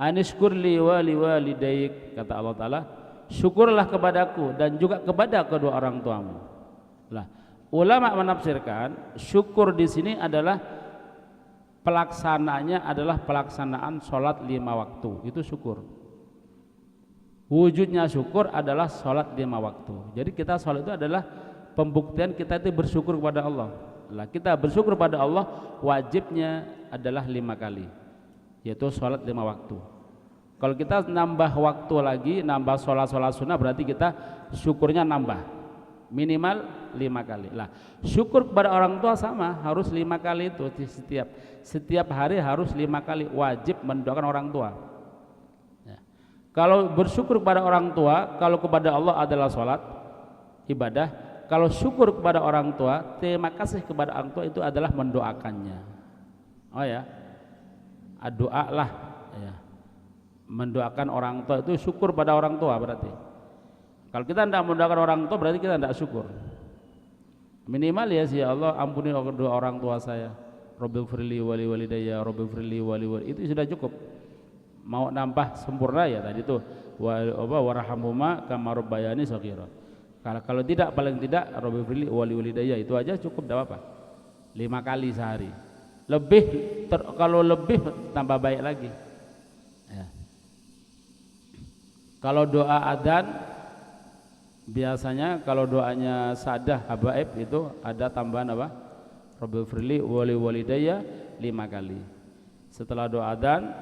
Anishkurli wali walidaik, kata Allah Taala, syukurlah kepadaku dan juga kepada kedua orang tuamu. Lah, ulama menafsirkan syukur di sini adalah pelaksanaannya adalah pelaksanaan sholat 5 waktu, itu syukur. Wujudnya syukur adalah sholat 5 waktu. Jadi kita sholat itu adalah pembuktian kita itu bersyukur kepada Allah. Lah, kita bersyukur kepada Allah wajibnya adalah 5 kali, yaitu sholat 5 waktu. Kalau kita nambah waktu lagi, nambah sholat sunnah, berarti kita syukurnya nambah minimal 5 kali. Lah, syukur kepada orang tua sama, harus 5 kali itu setiap hari harus 5 kali wajib mendoakan orang tua. Ya. Kalau bersyukur kepada orang tua, kalau kepada Allah adalah sholat ibadah, kalau syukur kepada orang tua, terima kasih kepada orang tua itu adalah mendoakannya. Oh ya, doa lah. Ya. Mendoakan orang tua itu syukur pada orang tua berarti. Kalau kita tidak mendoakan orang tua berarti kita tidak syukur. Minimal ya Allah ampuni doa orang tua saya. Rabbighfirli wali walidayya, Rabbighfirli wali itu sudah cukup. Mau nambah sempurna ya tadi itu warhamhuma kama rabbayani shaghira. Kalau tidak, paling tidak Rabbighfirli wali walidayya itu aja cukup, tidak apa-apa. 5 kali sehari. Kalau lebih tambah baik lagi. Ya. Kalau doa adzan biasanya kalau doanya sadah habaib itu ada tambahan apa? Rabbighfirli wali walidayya 5 kali. Setelah doa adzan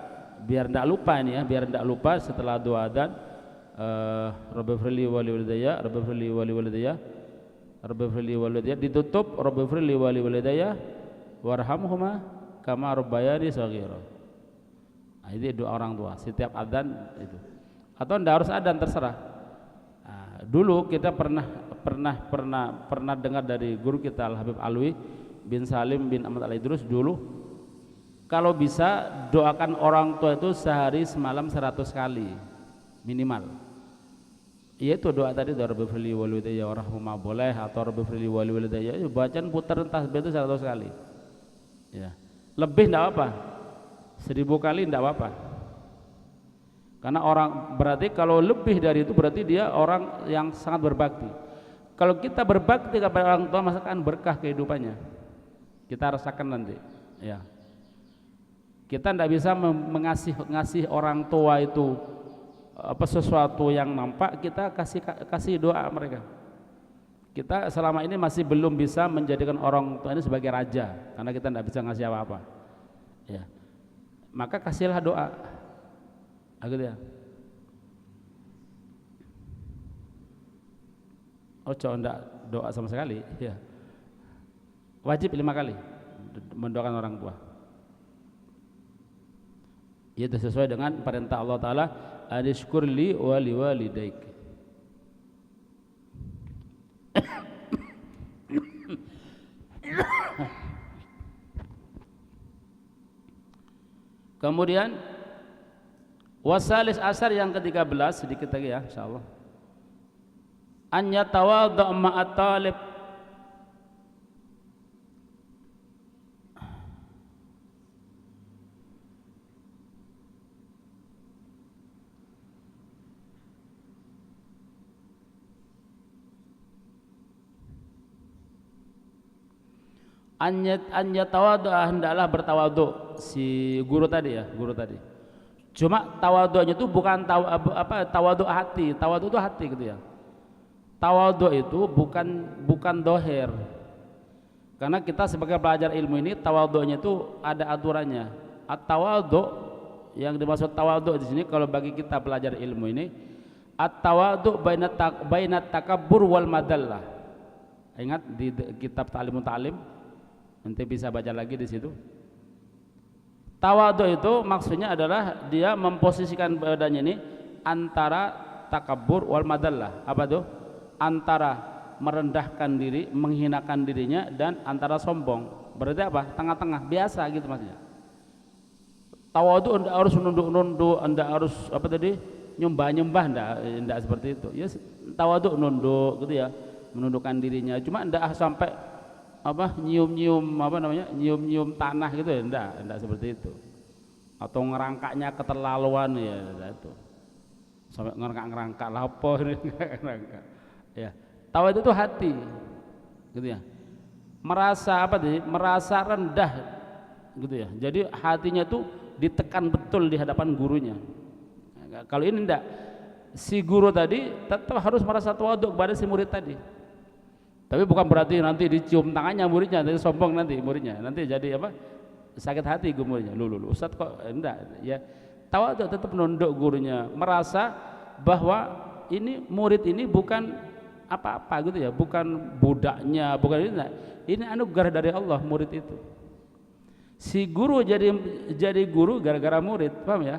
biar tidak lupa ini ya, biar tidak lupa setelah doa adzan Rabbighfirli wali walidayya, Rabbighfirli wali walidayya, Rabbighfirli wali walidayya, ditutup Rabbighfirli wali walidayya warhamhuma kama rabbayani shaghira. Nah, ini doa orang tua setiap adzan itu. Atau tidak harus adzan, terserah. Nah, dulu kita pernah dengar dari guru kita Al Habib Alwi bin Salim bin Ahmad Al Idrus dulu, kalau bisa doakan orang tua itu sehari semalam 100 kali minimal. Yaitu doa tadi, doa Rabbighfirli wali walidayya warhamhuma boleh, atau Rabbighfirli wali walidayya bacaan putar tasbih itu 100 kali. Ya. Lebih tidak apa, 1000 kali tidak apa-apa. Karena orang berarti kalau lebih dari itu berarti dia orang yang sangat berbakti. Kalau kita berbakti kepada orang tua, maka akan berkah kehidupannya. Kita rasakan nanti. Ya. Kita tidak bisa ngasih orang tua itu sesuatu yang nampak, kita kasih doa mereka. Kita selama ini masih belum bisa menjadikan orang tua ini sebagai raja, karena kita tidak bisa ngasih apa-apa. Ya. Maka kasihlah doa. Gitu ya. Ojo ndak doa sama sekali, ya. Wajib 5 kali mendoakan orang tua. Itu sesuai dengan perintah Allah Taala, anishkurli wa liwalidaik. Kemudian wasalis asar yang ke-13, sedikit lagi ya insyaallah. An yatawadda' ma'at talib. An yatawadda', hendaklah bertawadhu si guru tadi ya, guru tadi. Cuma tawadhu'nya itu bukan tawadhu hati, tawadhu itu hati gitu ya. Tawadhu itu bukan dohir. Karena kita sebagai pelajar ilmu ini tawadhu'nya itu ada aturannya. At-tawadhu, yang dimaksud tawadhu di sini kalau bagi kita pelajar ilmu ini, at-tawadhu bainat takabbur wal madallah. Ingat di kitab Ta'limut Ta'lim, nanti bisa baca lagi di situ. Tawadhu itu maksudnya adalah dia memposisikan badannya ini antara takabbur wal madallah. Apa tuh? Antara merendahkan diri, menghinakan dirinya, dan antara sombong. Berarti apa? Tengah-tengah, biasa gitu maksudnya. Tawadhu enggak harus nunduk-nunduk, enggak harus apa tadi? Nyembah-nyembah, enggak seperti itu. Ya tawadhu nunduk gitu ya, menundukkan dirinya. Cuma enggak sampai nyium-nyium nyium-nyium tanah gitu ya, enggak seperti itu. Atau ngerangkaknya keterlaluan ya, itu. Sampai ngerangkak lah apa ngerangkak. Ya, tawadhu itu hati. Gitu ya. Merasa merasa rendah gitu ya. Jadi hatinya tuh ditekan betul di hadapan gurunya. Kalau ini enggak, si guru tadi tetap harus merasa tawadhu kepada si murid tadi. Tapi bukan berarti nanti dicium tangannya muridnya, nanti sombong nanti muridnya, nanti jadi sakit hati muridnya. Lu Ustaz kok enggak ya. tawadhu, tetap nunduk gurunya, merasa bahwa ini murid ini bukan apa-apa gitu ya, bukan budaknya, bukan ini. Ini anugerah dari Allah murid itu. Si guru jadi guru gara-gara murid, paham ya?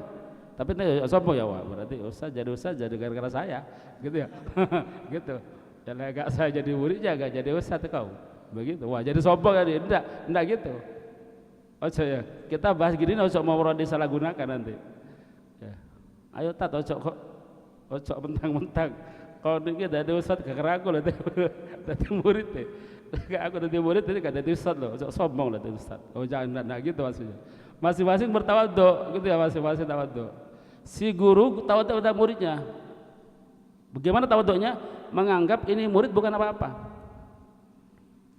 Tapi ini sombong ya, wah berarti ustaz jadi gara-gara saya, gitu ya. Gitu. Dan agak saya jadi murid ya, agak jadi ustaz kau. Begitu. Wah, jadi sombong ya. Enggak gitu. Ojo ya. Kita bahas gini ojo mau disalahgunakan nanti. Ya. Ayo tat ojo mentang-mentang kalau ini dari ustaz gara-gara aku lah dari murid deh. Aku dari murid jadi gak dari ustaz loh. Ojo sombong lah dari ustaz. Oh jangan gitu maksudnya. Masing-masing bertawadhu gitu ya, masing-masing tawadhu. Si guru tawadhu pada muridnya. Bagaimana tawadhunya? Menganggap ini murid bukan apa-apa.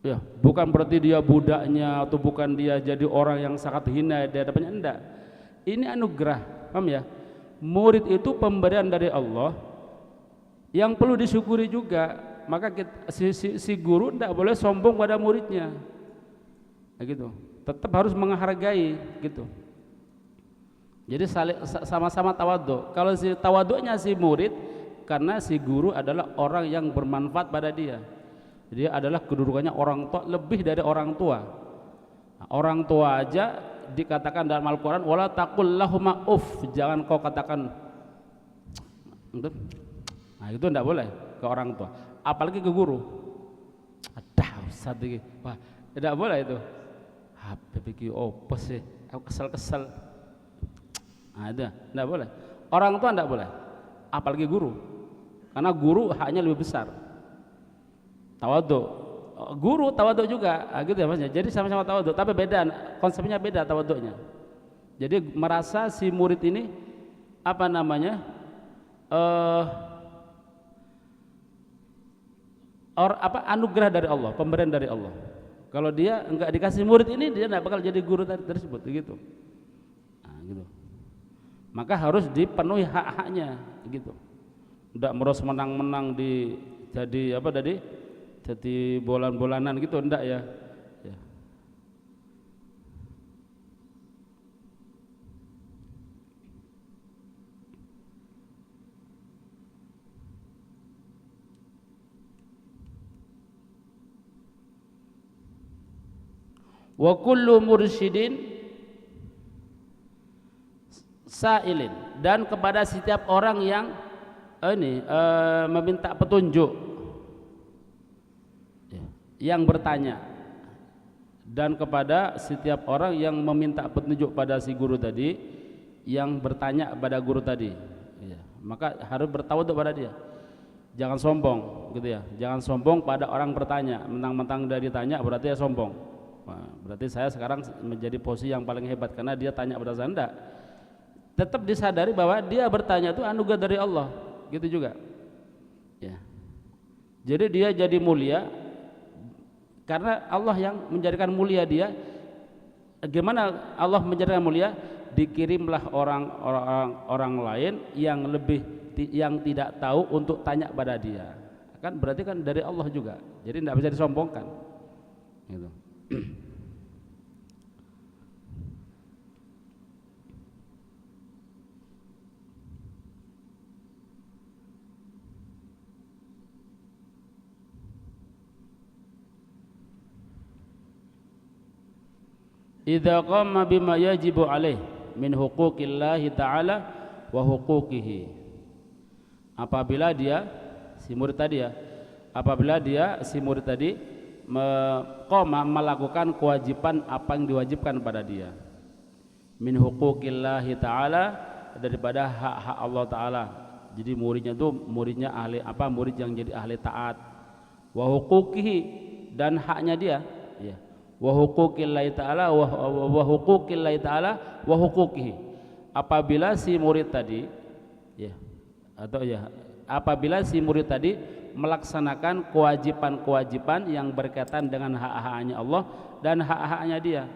Ya, bukan berarti dia budaknya atau bukan dia jadi orang yang sangat hina di hadapannya, enggak. Ini anugerah, paham ya? Murid itu pemberian dari Allah yang perlu disyukuri juga. Maka si guru enggak boleh sombong pada muridnya. Nah, gitu. Tetap harus menghargai gitu. Jadi sama-sama tawadhu. Kalau si tawadhunya si murid, karena si guru adalah orang yang bermanfaat pada dia. Dia adalah kedudukannya orang tua, lebih dari orang tua. Nah, orang tua aja dikatakan dalam Al-Quran, wala taqul lahuma uff, jangan kau katakan. Nah itu tidak boleh ke orang tua, apalagi ke guru. Ada ustaz ini, wah tidak boleh itu. Pikir apa sih? Aku kesel. Nah itu tidak boleh. Orang tua tidak boleh, apalagi guru, karena guru haknya lebih besar. Tawadhu, guru tawadhu juga, gitu ya maksudnya. Jadi sama-sama tawadhu, tapi beda, konsepnya beda tawadhunya. Jadi merasa si murid ini apa namanya, anugerah dari Allah, pemberian dari Allah. Kalau dia enggak dikasih murid ini, dia enggak bakal jadi guru tersebut, gitu. Nah, gitu. Maka harus dipenuhi hak-haknya, gitu. Enggak meros menang-menang jadi apa tadi? Jadi bolan-bolanan gitu, enggak ya. Wa kullu mursyidin sa'ilin, dan kepada setiap orang yang meminta petunjuk, yang bertanya, dan kepada setiap orang yang meminta petunjuk pada si guru tadi, yang bertanya pada guru tadi, ya, maka harus bertawadhu pada dia. Jangan sombong, gitu ya. Jangan sombong pada orang bertanya, mentang-mentang dari ditanya berarti ya sombong. Nah, berarti saya sekarang menjadi posisi yang paling hebat karena dia tanya pada saya. Enggak. Tetap disadari bahwa dia bertanya itu anugerah dari Allah, gitu juga. Ya. Jadi dia jadi mulia karena Allah yang menjadikan mulia dia. Gimana Allah menjadikan mulia? Dikirimlah orang lain yang tidak tahu untuk tanya pada dia. Kan berarti kan dari Allah juga. Jadi tidak bisa disombongkan. Gitu. Idza qama bima yajibu alaih min huquqillahi ta'ala wa huquqihi. Apabila dia si murid tadi melakukan kewajiban apa yang diwajibkan pada dia, min huquqillahi ta'ala, daripada hak-hak Allah Ta'ala. Jadi muridnya ahli murid yang jadi ahli taat, wa huquqihi, dan haknya dia, ya. Wa huquqillahi ta'ala wa huquqillahi ta'ala wa huquqihi. Apabila si murid tadi, ya, apabila si murid tadi melaksanakan kewajiban-kewajiban yang berkaitan dengan hak-haknya Allah dan hak-haknya dia.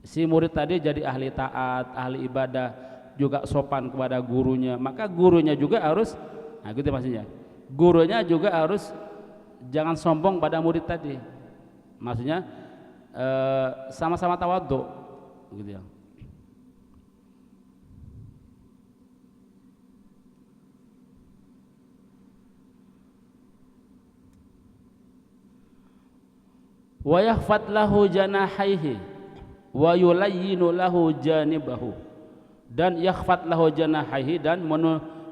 Si murid tadi jadi ahli taat, ahli ibadah, juga sopan kepada gurunya, maka gurunya juga harus, nah gitu maksudnya. Gurunya juga harus jangan sombong pada murid tadi. Maksudnya sama-sama tawadhu, gitu ya. wa yahfat lahu janahaihi wa yulayyinu lahu janibahu, dan yakhfat lahu janahaihi, dan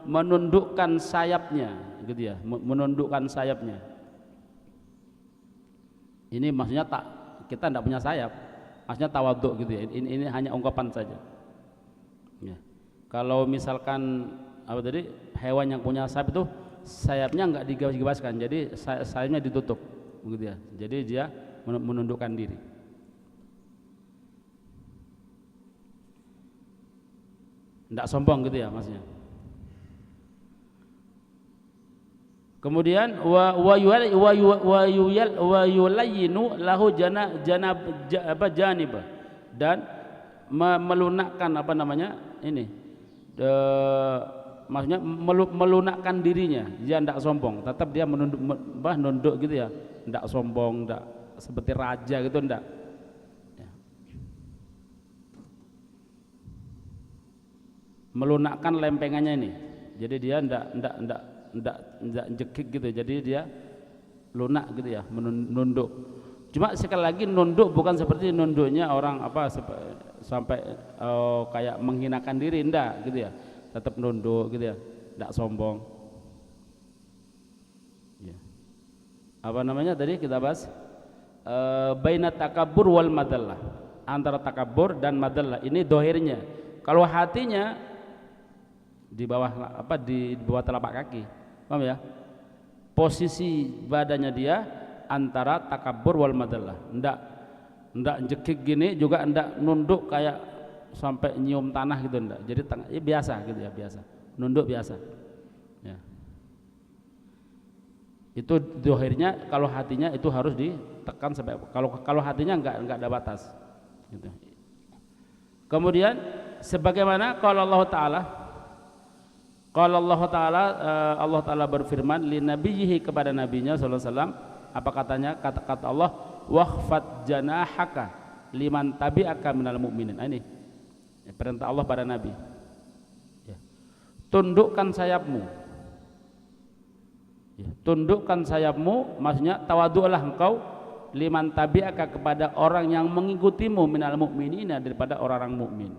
menundukkan sayapnya, gitu ya, menundukkan sayapnya. Ini maksudnya kita tidak punya sayap, maksudnya tawadhu gitu ya. Ini hanya ungkapan saja. Ya. Kalau misalkan apa tadi, hewan yang punya sayap itu sayapnya nggak digabas-gabaskan, jadi sayapnya ditutup, gitu ya. Jadi dia menundukkan diri. Tidak sombong gitu ya maksudnya. Kemudian wa yulayyinu lahu janib, dan melunakkan apa namanya ini, maksudnya melunakkan dirinya, dia tidak sombong, tetap dia nunduk gitu ya, tidak sombong, tidak seperti raja gitu, tidak. Melunakkan lempengannya ini, jadi dia tidak jekik gitu, jadi dia lunak gitu ya, menunduk. Cuma sekali lagi nunduk bukan seperti nunduknya orang apa sampai kayak menghinakan diri, enggak gitu ya, tetap nunduk gitu ya, tidak sombong ya. Apa namanya tadi kita bahas, baina takabbur wal madallah, antara takabur dan madallah, ini dohirnya. Kalau hatinya di bawah apa, di bawah telapak kaki, paham ya, posisi badannya dia antara takabur wal madallah, ndak jekik gini juga, ndak nunduk kayak sampai nyium tanah gitu, ndak. Jadi ya biasa gitu ya, biasa nunduk biasa ya. Itu dohirnya. Kalau hatinya itu harus ditekan sampai, kalau hatinya nggak ada batas gitu. Kemudian sebagaimana kalau Allah Ta'ala berfirman li nabiyhi, kepada nabinya sallallahu alaihi wasallam, apa katanya, kata Allah, wakhfat janahaka liman tabi'aka minal mu'minin. Ini perintah Allah pada nabi ya. Tundukkan sayapmu ya. Tundukkan sayapmu maksudnya tawadhu'lah engkau liman tabi'aka, kepada orang yang mengikutimu minal mu'minina, daripada orang-orang mukmin.